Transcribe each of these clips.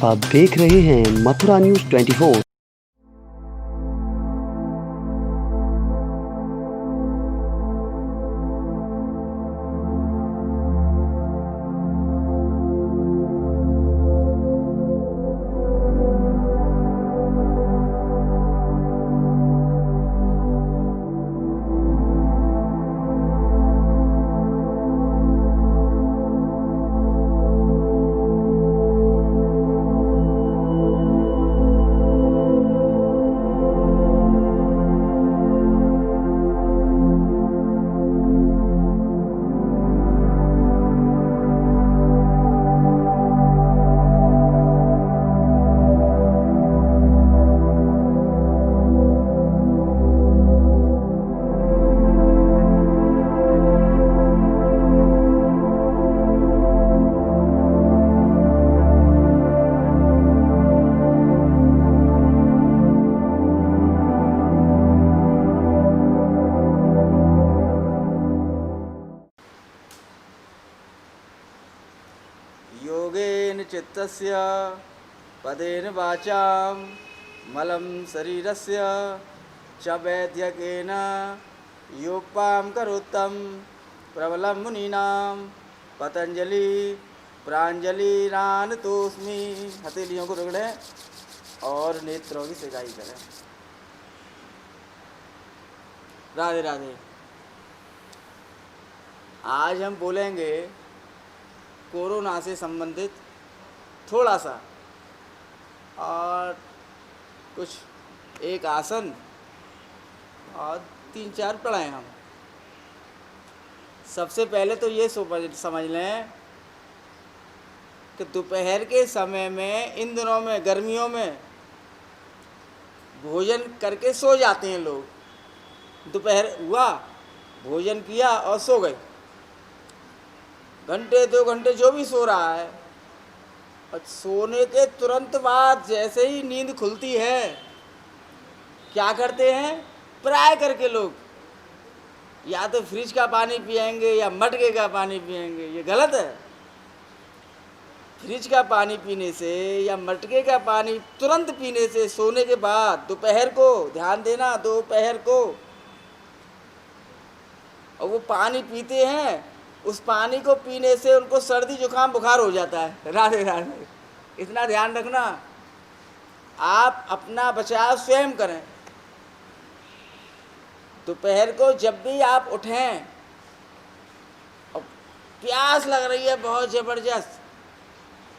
आप देख रहे हैं मथुरा न्यूज 24। योगेन चित्तस्य पदेन वाचां मलं शरीरस्य च वैद्यकेन योपां करोत्तम प्रबलं मुनीनां पतंजलि प्रांजलिरानतोस्मि। हथेलियों को रगड़ें और नेत्रों की सिकाई करें। राधे राधे। आज हम बोलेंगे कोरोना से संबंधित थोड़ा सा और कुछ एक आसन और 3-4 प्राणायाम। सबसे पहले तो ये समझ लें कि दोपहर के समय में, इन दिनों में, गर्मियों में भोजन करके सो जाते हैं लोग। दोपहर हुआ, भोजन किया और सो गए। घंटे 2 घंटे जो भी सो रहा है, और सोने के तुरंत बाद जैसे ही नींद खुलती है, क्या करते हैं प्राय करके लोग? या तो फ्रिज का पानी पिएंगे या मटके का पानी पिएंगे। ये गलत है। फ्रिज का पानी पीने से या मटके का पानी तुरंत पीने से सोने के बाद, दोपहर को ध्यान देना, दोपहर को, और वो पानी पीते हैं, उस पानी को पीने से उनको सर्दी जुकाम बुखार हो जाता है। राधे राधे। इतना ध्यान रखना, आप अपना बचाव स्वयं करें। दोपहर को जब भी आप उठें और प्यास लग रही है बहुत ज़बरदस्त,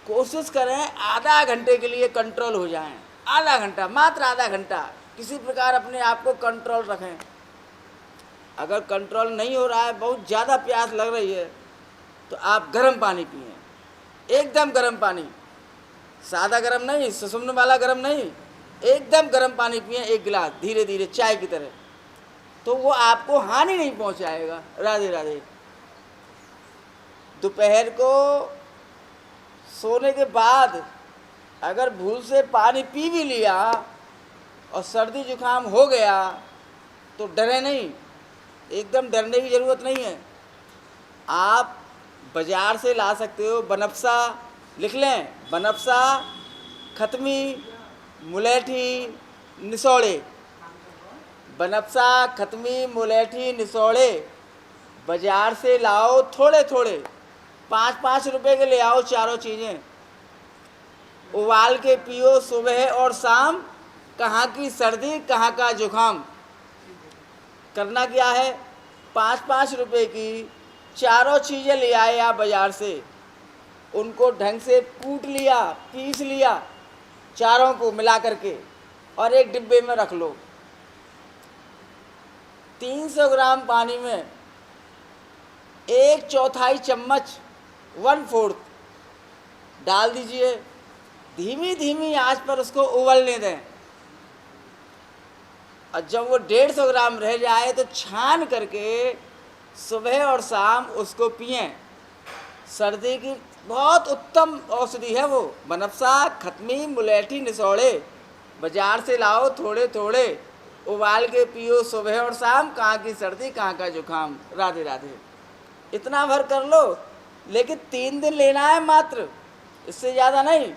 कोशिश करें आधा घंटे के लिए कंट्रोल हो जाएं। आधा घंटा, मात्र आधा घंटा किसी प्रकार अपने आप को कंट्रोल रखें। अगर कंट्रोल नहीं हो रहा है, बहुत ज़्यादा प्यास लग रही है, तो आप गर्म पानी पिएं। एकदम गर्म पानी, सादा गर्म नहीं, सुसुमन वाला गर्म नहीं, एकदम गर्म पानी पिएं 1 गिलास, धीरे धीरे चाय की तरह। तो वो आपको हानि नहीं पहुंचाएगा। राधे राधे। दोपहर को सोने के बाद अगर भूल से पानी पी भी लिया और सर्दी जुकाम हो गया तो डरे नहीं, एकदम डरने की ज़रूरत नहीं है। आप बाज़ार से ला सकते हो बनफसा, लिख लें, बनफसा, खत्मी, मुलेठी, निसोड़े। बनफसा, खत्मी, मुलेठी, निसोड़े बाज़ार से लाओ, थोड़े थोड़े 5-5 रुपए के ले आओ। चारों चीज़ें उबाल के पियो सुबह और शाम। कहाँ की सर्दी, कहाँ का जुकाम। करना क्या है, 5-5 रुपए की चारों चीज़ें ले आए आप बाज़ार से, उनको ढंग से कूट लिया, पीस लिया, चारों को मिला करके, और एक डिब्बे में रख लो। 300 ग्राम पानी में 1/4 चम्मच, 1/4 डाल दीजिए। धीमी धीमी आंच पर उसको उबलने दें, और जब वो 150 ग्राम रह जाए तो छान करके सुबह और शाम उसको पिएं। सर्दी की बहुत उत्तम औषधि है वो। बनफसा, खत्मी, मुलेठी, निसोड़े बाज़ार से लाओ, थोड़े थोड़े उबाल के पियो सुबह और शाम। कहाँ की सर्दी, कहाँ का जुकाम। राधे राधे। इतना भर कर लो, लेकिन 3 दिन लेना है मात्र, इससे ज़्यादा नहीं।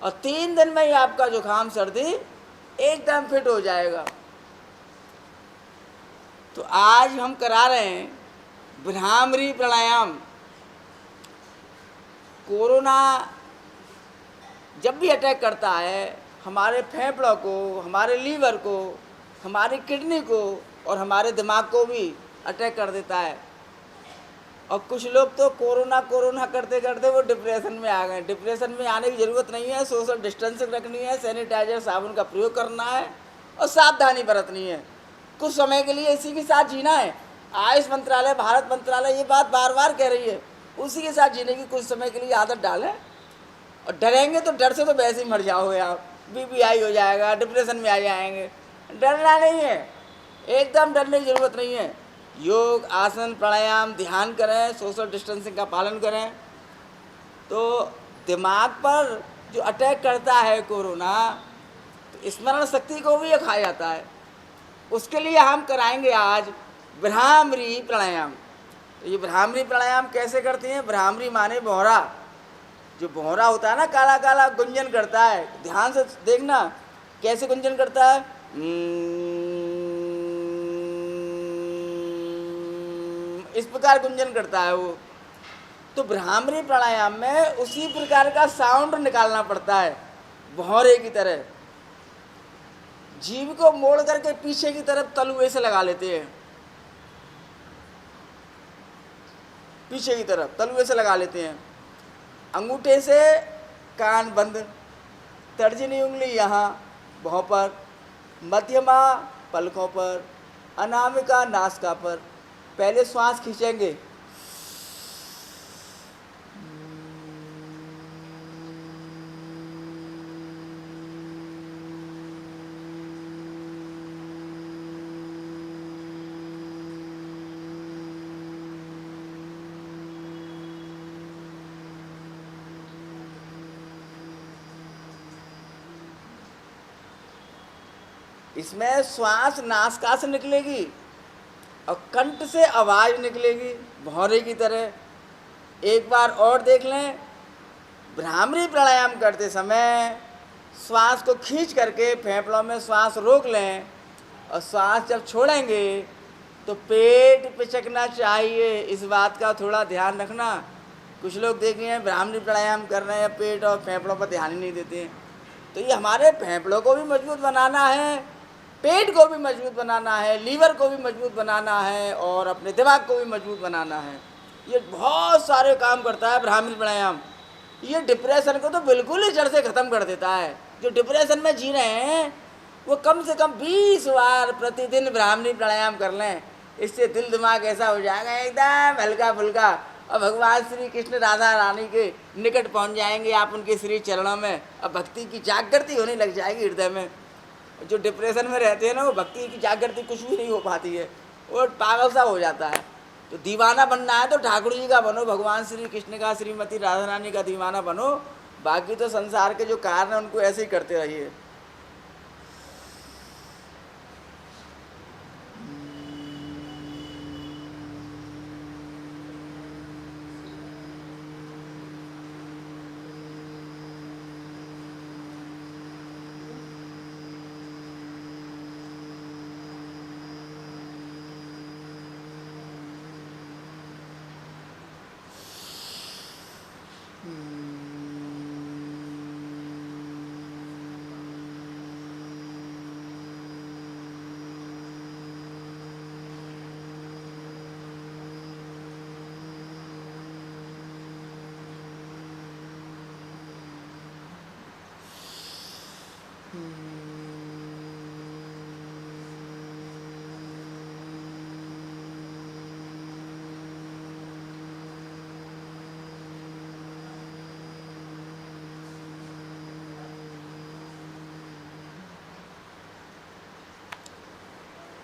और 3 दिन में ही आपका जुकाम सर्दी एकदम फिट हो जाएगा। तो आज हम करा रहे हैं भ्रामरी प्राणायाम। कोरोना जब भी अटैक करता है हमारे फेफड़ों को, हमारे लीवर को, हमारी किडनी को और हमारे दिमाग को भी अटैक कर देता है। और कुछ लोग तो कोरोना करते करते वो डिप्रेशन में आ गए। डिप्रेशन में आने की ज़रूरत नहीं है, सोशल डिस्टेंसिंग रखनी है, सैनिटाइजर साबुन का प्रयोग करना है और सावधानी बरतनी है। कुछ समय के लिए इसी के साथ जीना है। आयुष मंत्रालय, भारत मंत्रालय ये बात बार बार कह रही है, उसी के साथ जीने की कुछ समय के लिए आदत डालें। और डरेंगे तो डर से तो वैसे ही मर जाओगे आप, बीपीआई हो जाएगा, डिप्रेशन में आ जाएंगे। डरना नहीं है, एकदम डरने की ज़रूरत नहीं है। योग, आसन, प्राणायाम, ध्यान करें, सोशल डिस्टेंसिंग का पालन करें। तो दिमाग पर जो अटैक करता है कोरोना, तो स्मरण शक्ति को भी ये खा जाता है। उसके लिए हम कराएंगे आज भ्रामरी प्राणायाम। तो ये भ्रामरी प्राणायाम कैसे करते हैं? भ्रामरी माने भौरा। जो भौरा होता है ना, काला काला गुंजन करता है, ध्यान से देखना कैसे गुंजन करता है। इस प्रकार गुंजन करता है वो। तो भ्रामरी प्राणायाम में उसी प्रकार का साउंड निकालना पड़ता है, भौरे की तरह। जीभ को मोड़ करके पीछे की तरफ तलुए से लगा लेते हैं, पीछे की तरफ तलुए से लगा लेते हैं। अंगूठे से कान बंद, तर्जनी उंगली यहाँ भौं पर, मध्यमा पलकों पर, अनामिका नासिका पर। पहले श्वास खींचेंगे, इसमें श्वास नासिका से निकलेगी और कंठ से आवाज़ निकलेगी भौरे की तरह। एक बार और देख लें। भ्रामरी प्राणायाम करते समय श्वास को खींच करके फेफड़ों में श्वास रोक लें और श्वास जब छोड़ेंगे तो पेट पिचकना चाहिए। इस बात का थोड़ा ध्यान रखना। कुछ लोग देखे हैं भ्रामरी प्राणायाम कर रहे हैं, पेट और फेफड़ों पर ध्यान ही नहीं देते हैं। तो ये हमारे फेफड़ों को भी मजबूत बनाना है, पेट को भी मजबूत बनाना है, लीवर को भी मजबूत बनाना है और अपने दिमाग को भी मजबूत बनाना है। ये बहुत सारे काम करता है भ्रामरी प्राणायाम। ये डिप्रेशन को तो बिल्कुल ही जड़ से ख़त्म कर देता है। जो डिप्रेशन में जी रहे हैं वो कम से कम 20 बार प्रतिदिन भ्रामरी प्राणायाम कर लें। इससे दिल दिमाग ऐसा हो जाएगा एकदम हल्का फुल्का और भगवान श्री कृष्ण राधा रानी के निकट पहुंच जाएंगे आप उनके श्री चरणों में। और भक्ति की जागृति होने लग जाएगी हृदय में। जो डिप्रेशन में रहते हैं ना, वो भक्ति की जागृति कुछ भी नहीं हो पाती है, वो पागल सा हो जाता है। तो दीवाना बनना है तो ठाकुर जी का बनो, भगवान श्री कृष्ण का, श्रीमती राधा रानी का दीवाना बनो। बाकी तो संसार के जो कारण हैं उनको ऐसे ही करते रहिए।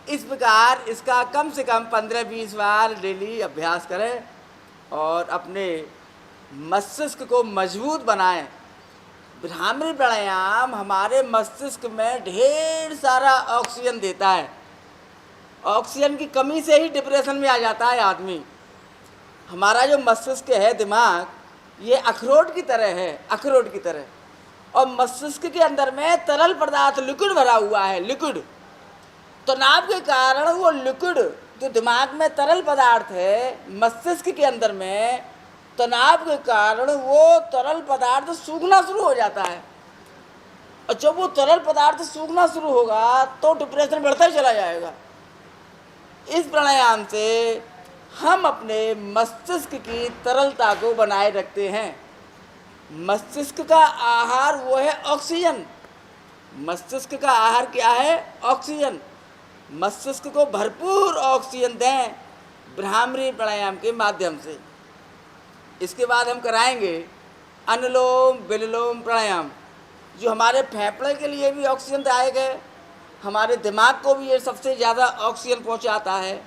इस प्रकार इसका कम से कम 15-20 बार डेली अभ्यास करें और अपने मस्तिष्क को मजबूत बनाएं। भ्रामरी प्राणायाम हमारे मस्तिष्क में ढेर सारा ऑक्सीजन देता है। ऑक्सीजन की कमी से ही डिप्रेशन में आ जाता है आदमी। हमारा जो मस्तिष्क है, दिमाग, ये अखरोट की तरह है, अखरोट की तरह। और मस्तिष्क के अंदर में तरल पदार्थ लिक्विड भरा हुआ है, लिक्विड। तनाव के कारण वो लिक्विड जो दिमाग में तरल पदार्थ है, मस्तिष्क के अंदर में तनाव के कारण वो तरल पदार्थ सूखना शुरू हो जाता है। और जब वो तरल पदार्थ सूखना शुरू होगा तो डिप्रेशन बढ़ता ही चला जाएगा। इस प्राणायाम से हम अपने मस्तिष्क की तरलता को बनाए रखते हैं। मस्तिष्क का आहार वो है ऑक्सीजन। मस्तिष्क का आहार क्या है? ऑक्सीजन। मस्तिष्क को भरपूर ऑक्सीजन दें भ्रामरी प्राणायाम के माध्यम से। इसके बाद हम कराएंगे अनुलोम विलोम प्राणायाम, जो हमारे फेफड़े के लिए भी ऑक्सीजनदायक है, हमारे दिमाग को भी ये सबसे ज़्यादा ऑक्सीजन पहुंचाता है।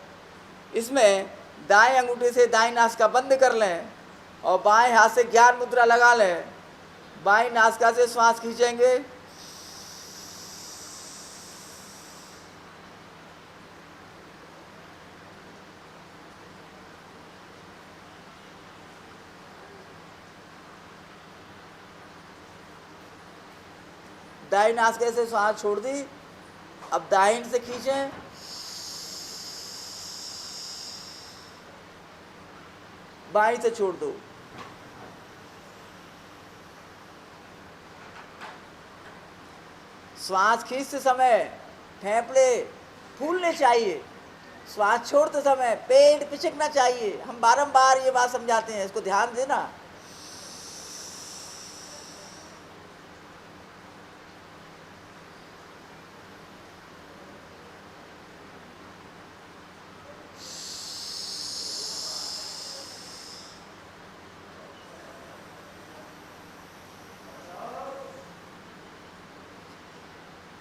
इसमें दाएं अंगूठे से दाएं नासिका बंद कर लें और बाएं हाथ से ज्ञान मुद्रा लगा लें। बाएं नासिका से श्वास खींचेंगे, दाएं नासिका से श्वास छोड़ दी। अब दाएं से खींचें, बाएं से छोड़ दो। श्वास खींचते समय फेफड़े फूलने चाहिए, श्वास छोड़ते समय पेट पिचकना चाहिए। हम बारंबार ये बात समझाते हैं, इसको ध्यान देना।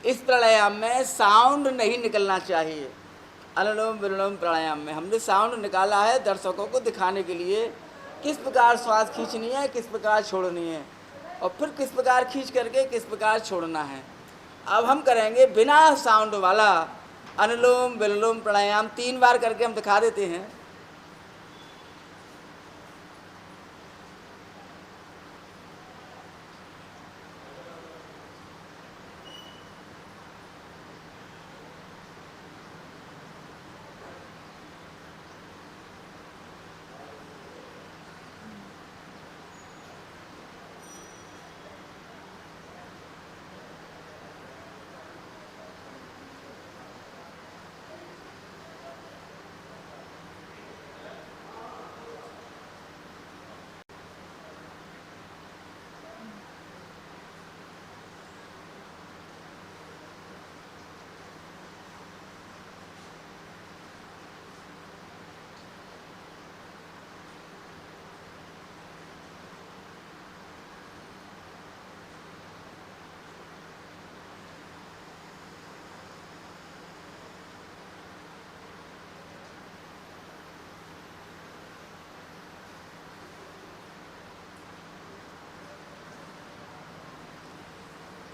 इस प्राणायाम में साउंड नहीं निकलना चाहिए। अनुलोम विलोम प्राणायाम में हमने साउंड निकाला है दर्शकों को दिखाने के लिए, किस प्रकार श्वास खींचनी है, किस प्रकार छोड़नी है, और फिर किस प्रकार खींच करके किस प्रकार छोड़ना है। अब हम करेंगे बिना साउंड वाला अनुलोम विलोम प्राणायाम। 3 बार करके हम दिखा देते हैं।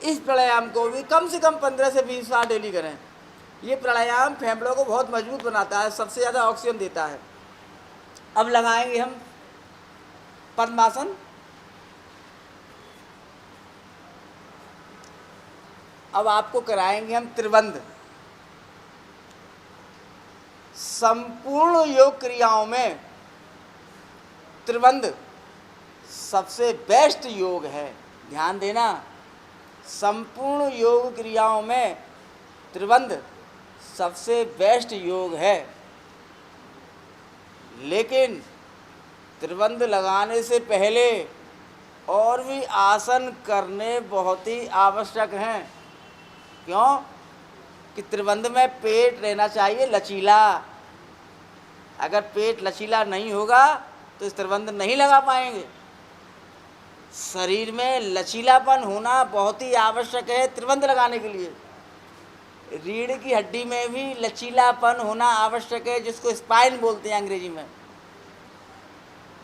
इस प्राणायाम को भी कम से कम 15 से 20 बार डेली करें। ये प्राणायाम फेफड़ों को बहुत मजबूत बनाता है, सबसे ज़्यादा ऑक्सीजन देता है। अब लगाएंगे हम पद्मासन। अब आपको कराएंगे हम त्रिबंध। संपूर्ण योग क्रियाओं में त्रिबंध सबसे बेस्ट योग है, ध्यान देना। संपूर्ण योग क्रियाओं में त्रिबंध सबसे बेस्ट योग है, लेकिन त्रिबंध लगाने से पहले और भी आसन करने बहुत ही आवश्यक हैं। क्यों? कि त्रिबंध में पेट रहना चाहिए लचीला। अगर पेट लचीला नहीं होगा तो इस त्रिबंध नहीं लगा पाएंगे। शरीर में लचीलापन होना बहुत ही आवश्यक है त्रिबंध लगाने के लिए। रीढ़ की हड्डी में भी लचीलापन होना आवश्यक है, जिसको स्पाइन बोलते हैं अंग्रेजी में।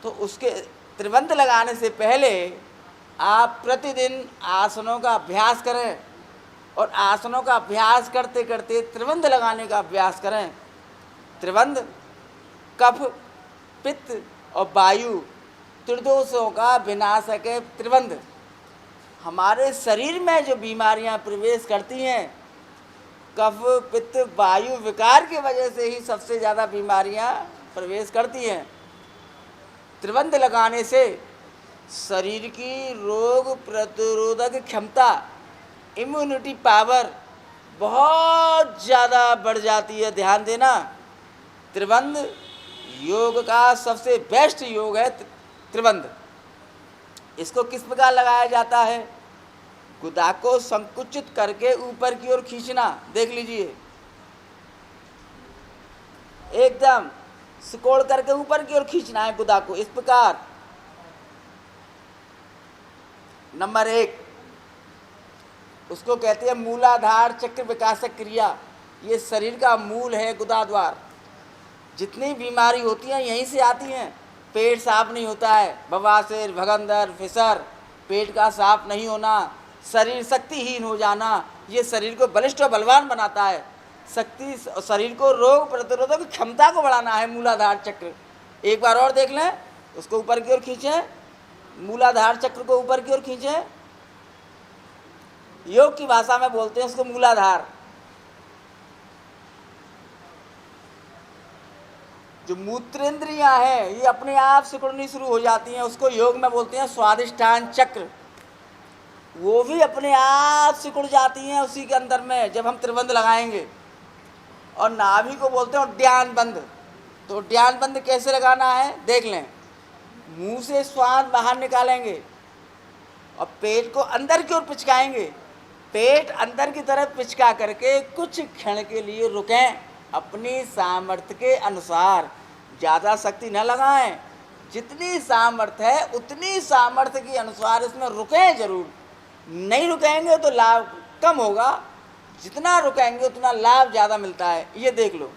तो उसके त्रिबंध लगाने से पहले आप प्रतिदिन आसनों का अभ्यास करें, और आसनों का अभ्यास करते करते त्रिबंध लगाने का अभ्यास करें। त्रिबंध कफ, पित्त और वायु त्रिदोषों का विनाशक है त्रिबंध। हमारे शरीर में जो बीमारियां प्रवेश करती हैं, कफ पित्त वायु विकार की वजह से ही सबसे ज़्यादा बीमारियां प्रवेश करती हैं। त्रिबंध लगाने से शरीर की रोग प्रतिरोधक क्षमता, इम्यूनिटी पावर बहुत ज़्यादा बढ़ जाती है। ध्यान देना, त्रिबंध योग का सबसे बेस्ट योग है त्रिबंध। इसको किस प्रकार लगाया जाता है? गुदा को संकुचित करके ऊपर की ओर खींचना। देख लीजिए, एकदम सिकोड़ करके ऊपर की ओर खींचना है गुदा को, इस प्रकार। नंबर 1, उसको कहते हैं मूलाधार चक्र विकासक क्रिया। ये शरीर का मूल है, गुदाद्वार। जितनी बीमारी होती हैं यहीं से आती हैं। पेट साफ नहीं होता है, बवासीर, भगंदर, फिसर, पेट का साफ नहीं होना, शरीर शक्तिहीन हो जाना, ये शरीर को बलिष्ठ और बलवान बनाता है। शक्ति, शरीर को रोग प्रतिरोधक क्षमता को बढ़ाना है मूलाधार चक्र। एक बार और देख लें, उसको ऊपर की ओर खींचें, मूलाधार चक्र को ऊपर की ओर खींचें। योग की भाषा में बोलते हैं उसको मूलाधार। जो मूत्रेंद्रियां हैं ये अपने आप सिकुड़नी शुरू हो जाती हैं, उसको योग में बोलते हैं स्वादिष्ठान चक्र। वो भी अपने आप सिकुड़ जाती हैं उसी के अंदर में जब हम त्रिबंध लगाएंगे। और नाभि को बोलते हैं उद्यान बंद। तो उद्यान बंद कैसे लगाना है देख लें। मुंह से श्वास बाहर निकालेंगे और पेट को अंदर की ओर पिचकाएंगे। पेट अंदर की तरफ पिचका करके कुछ क्षण के लिए रुकें, अपनी सामर्थ्य के अनुसार। ज़्यादा शक्ति न लगाएं, जितनी सामर्थ्य है उतनी सामर्थ्य के अनुसार इसमें रुकें जरूर। नहीं रुकेंगे तो लाभ कम होगा, जितना रुकेंगे उतना लाभ ज़्यादा मिलता है। ये देख लो।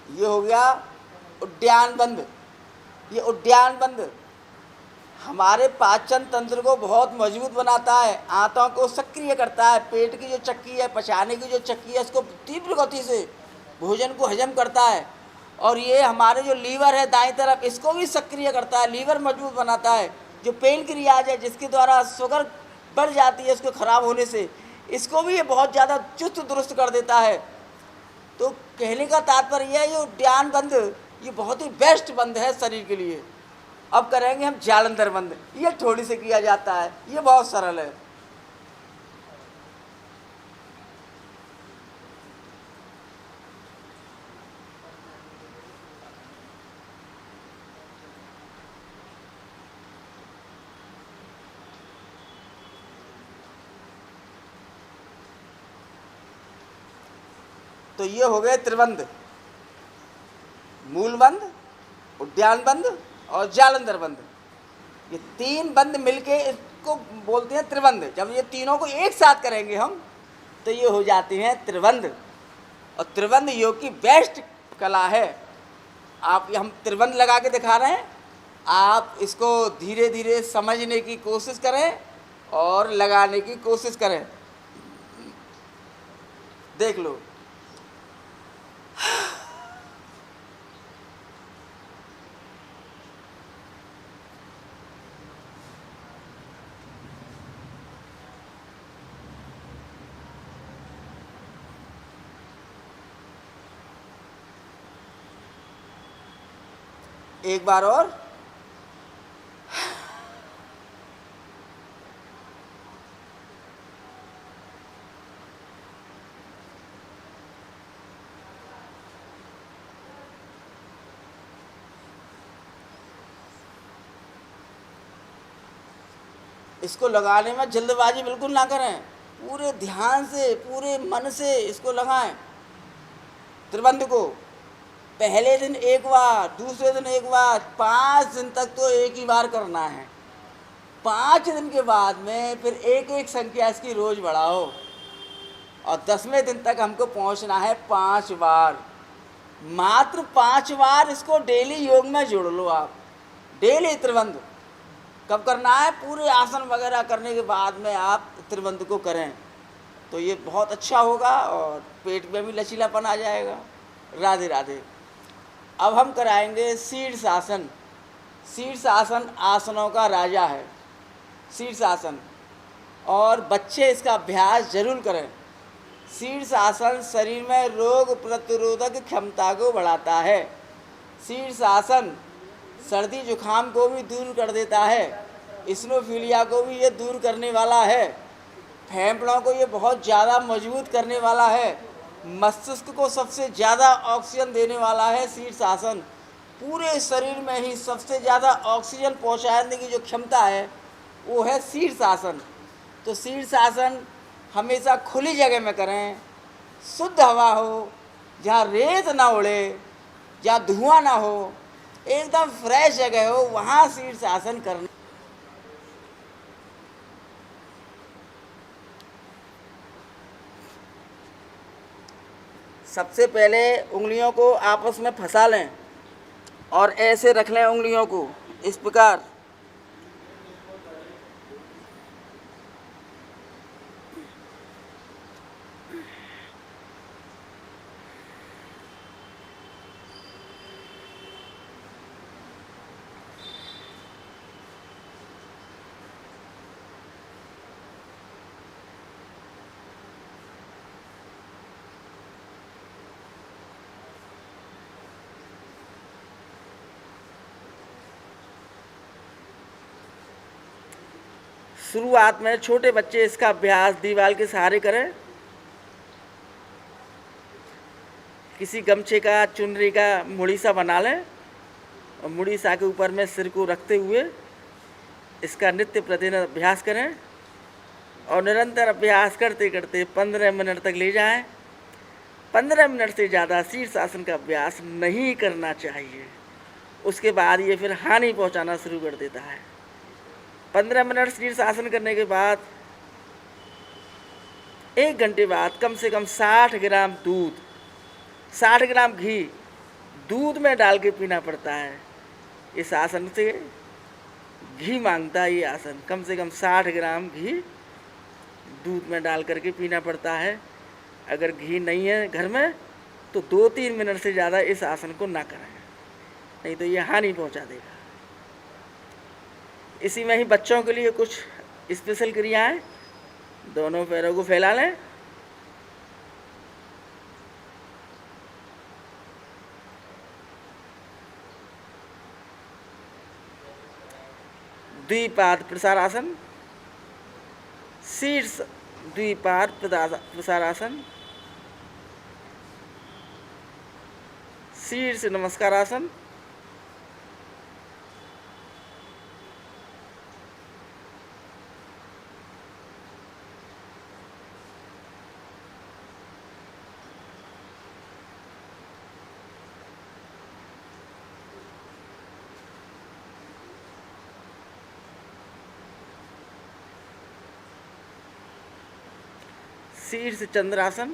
ये हो गया उद्यान बंद। ये उद्यान बंद हमारे पाचन तंत्र को बहुत मजबूत बनाता है, आंतों को सक्रिय करता है, पेट की जो चक्की है, पचाने की जो चक्की है, इसको तीव्र गति से भोजन को हजम करता है। और ये हमारे जो लीवर है दाईं तरफ, इसको भी सक्रिय करता है, लीवर मजबूत बनाता है। जो पेनक्रियाज है जिसके द्वारा शुगर बढ़ जाती है इसको खराब होने से, इसको भी ये बहुत ज़्यादा चुस्त दुरुस्त कर देता है। तो कहने का तात्पर्य यह है, ये उद्यान बंद ये बहुत ही बेस्ट बंद है शरीर के लिए। अब करेंगे हम जालंधर बंद। ये थोड़ी से किया जाता है, ये बहुत सरल है। तो ये हो गए त्रिबंध, मूल बंद, उद्यान बंद और जालंधर बंद। ये 3 बंद मिलके इसको बोलते हैं त्रिबंध। जब ये तीनों को एक साथ करेंगे हम तो ये हो जाते हैं त्रिबंध। और त्रिबंध योग की बेस्ट कला है। आप हम त्रिबंध लगा के दिखा रहे हैं, आप इसको धीरे धीरे समझने की कोशिश करें और लगाने की कोशिश करें। देख लो। एक बार और। इसको लगाने में जल्दबाजी बिल्कुल ना करें, पूरे ध्यान से पूरे मन से इसको लगाएं। त्रिबंध को पहले दिन एक बार, दूसरे दिन एक बार, 5 दिन तक तो एक ही बार करना है। 5 दिन के बाद में फिर एक एक संख्या इसकी रोज़ बढ़ाओ और 10वें दिन तक हमको पहुंचना है 5 बार। मात्र 5 बार इसको डेली योग में जोड़ लो आप, डेली त्रिबंध। कब करना है? पूरे आसन वगैरह करने के बाद में आप त्रिबंध को करें तो ये बहुत अच्छा होगा और पेट में भी लचीलापन आ जाएगा। राधे राधे। अब हम कराएंगे शीर्षासन। शीर्षासन आसनों का राजा है शीर्षासन, और बच्चे इसका अभ्यास जरूर करें। शीर्षासन शरीर में रोग प्रतिरोधक क्षमता को बढ़ाता है। शीर्षासन सर्दी जुखाम को भी दूर कर देता है, इस्नोफीलिया को भी ये दूर करने वाला है, फेफड़ों को ये बहुत ज़्यादा मजबूत करने वाला है, मस्तिष्क को सबसे ज़्यादा ऑक्सीजन देने वाला है शीर्षासन। पूरे शरीर में ही सबसे ज़्यादा ऑक्सीजन पहुंचाने की जो क्षमता है वो है शीर्षासन। तो शीर्षासन हमेशा खुली जगह में करें, शुद्ध हवा हो, जहाँ रेत ना उड़े, जहाँ धुआं ना हो, एकदम फ्रेश जगह हो, वहाँ शीर्षासन करना। सबसे पहले उंगलियों को आपस में फंसा लें और ऐसे रख लें उंगलियों को इस प्रकार। शुरुआत में छोटे बच्चे इसका अभ्यास दीवार के सहारे करें। किसी गमछे का, चुनरी का मुड़ी सा बना लें और मुड़ी सा के ऊपर में सिर को रखते हुए इसका नित्य प्रतिदिन अभ्यास करें और निरंतर अभ्यास करते करते 15 मिनट तक ले जाएं। 15 मिनट से ज़्यादा शीर्षासन का अभ्यास नहीं करना चाहिए, उसके बाद ये फिर हानि पहुंचाना शुरू कर देता है। 15 मिनट शीर्षासन करने के बाद 1 घंटे बाद कम से कम 60 ग्राम दूध, 60 ग्राम घी दूध में डाल के पीना पड़ता है। इस आसन से घी मांगता है ये आसन। कम से कम 60 ग्राम घी दूध में डाल करके पीना पड़ता है। अगर घी नहीं है घर में तो 2-3 मिनट से ज़्यादा इस आसन को ना करें, नहीं तो ये हानि पहुंचा देगा। इसी में ही बच्चों के लिए कुछ स्पेशल क्रियाएं। दोनों पैरों को फैला लें, द्विपाद प्रसारासन, शीर्ष द्विपाद प्रसारासन, शीर्ष नमस्कारासन, शीर्ष चंद्रासन,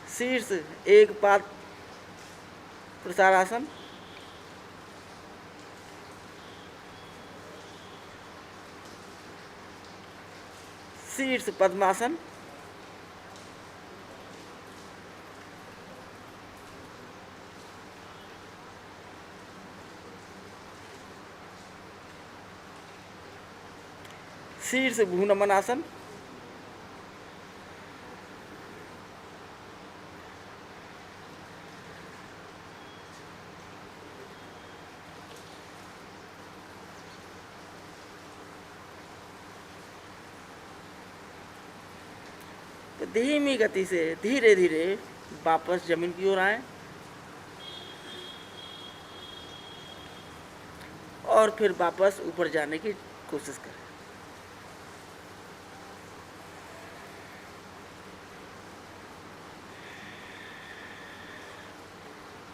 शीर्ष एक पाद प्रसारासन, शीर्ष पद्मासन, शीर्ष भूनमनासन, तो धीमी गति से धीरे धीरे वापस जमीन की ओर आए और फिर वापस ऊपर जाने की कोशिश करें।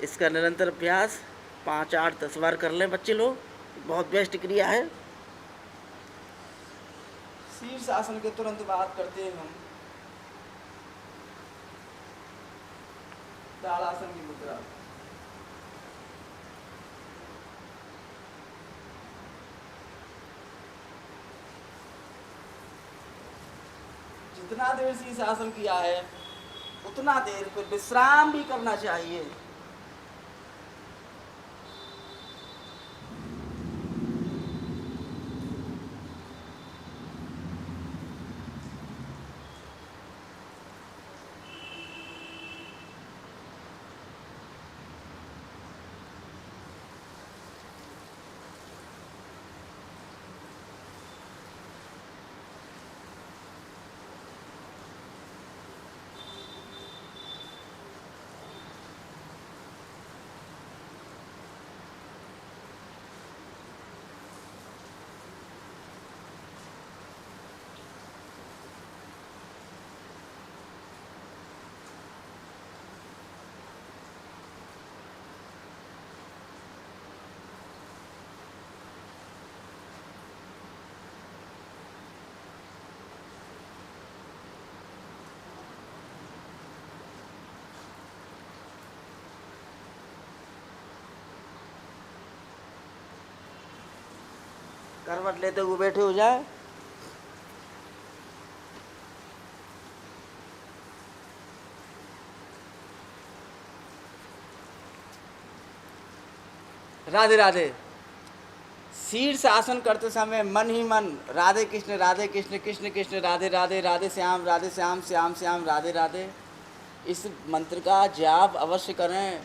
इसका निरंतर अभ्यास 5, 8, 10 बार कर लें बच्चे लोग, बहुत बेस्ट क्रिया है। शीर्ष आसन के तुरंत बाद करते हैं हम ताड़ासन की मुद्रा। जितना देर शीर्ष आसन किया है उतना देर फिर विश्राम भी करना चाहिए। करवट लेते हुए बैठे हो जाए। राधे राधे। शीर्ष आसन करते समय मन ही मन राधे कृष्ण कृष्ण कृष्ण राधे राधे, राधे श्याम श्याम श्याम राधे राधे, इस मंत्र का जाप अवश्य करें,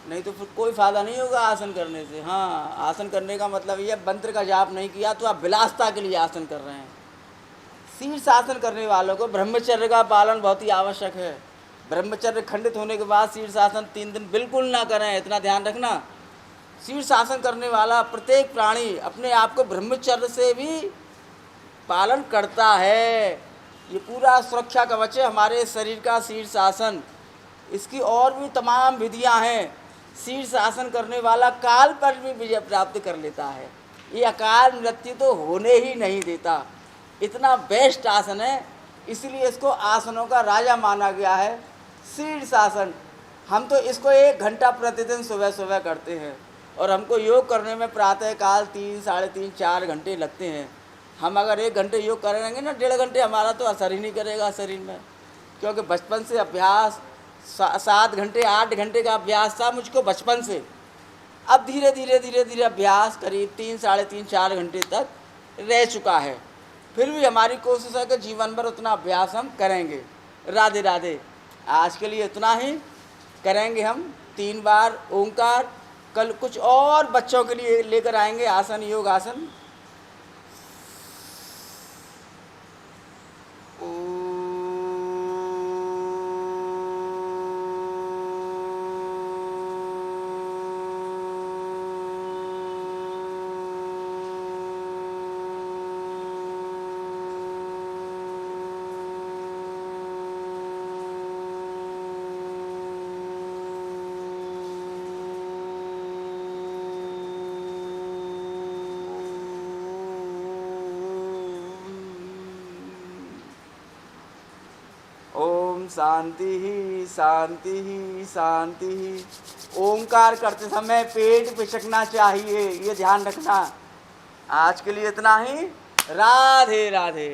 नहीं तो फिर कोई फ़ायदा नहीं होगा आसन करने से। हाँ, आसन करने का मतलब ये मंत्र का जाप नहीं किया तो आप विलासता के लिए आसन कर रहे हैं। शीर्ष आसन करने वालों को ब्रह्मचर्य का पालन बहुत ही आवश्यक है। ब्रह्मचर्य खंडित होने के बाद शीर्ष आसन 3 दिन बिल्कुल ना करें, इतना ध्यान रखना। शीर्ष आसन करने वाला प्रत्येक प्राणी अपने आप को ब्रह्मचर्य से भी पालन करता है। ये पूरा सुरक्षा कवच है हमारे शरीर का शीर्ष आसन। इसकी और भी तमाम विधियां हैं। शीर्ष आसन करने वाला काल पर भी विजय प्राप्त कर लेता है। ये अकाल मृत्यु तो होने ही नहीं देता। इतना बेस्ट आसन है, इसलिए इसको आसनों का राजा माना गया है शीर्ष आसन। हम तो इसको 1 घंटा प्रतिदिन सुबह सुबह करते हैं और हमको योग करने में प्रातः काल 3, साढ़े 3, 4 घंटे लगते हैं। हम अगर 1 घंटे योग करेंगे ना, 1.5 घंटे हमारा तो असर ही नहीं करेगा शरीर में, क्योंकि बचपन से अभ्यास 7 घंटे 8 घंटे का अभ्यास था मुझको बचपन से। अब धीरे धीरे अभ्यास करीब 3, साढ़े 3, 4 घंटे तक रह चुका है। फिर भी हमारी कोशिश है कि जीवन भर उतना अभ्यास हम करेंगे। राधे राधे। आज के लिए इतना ही करेंगे हम 3 बार ओंकार। कल कुछ और बच्चों के लिए लेकर आएंगे आसन, योग आसन। ओम शांति ही शांति ही शांति ही। ओंकार करते समय पेट पिचकना चाहिए, ये ध्यान रखना। आज के लिए इतना ही। राधे राधे।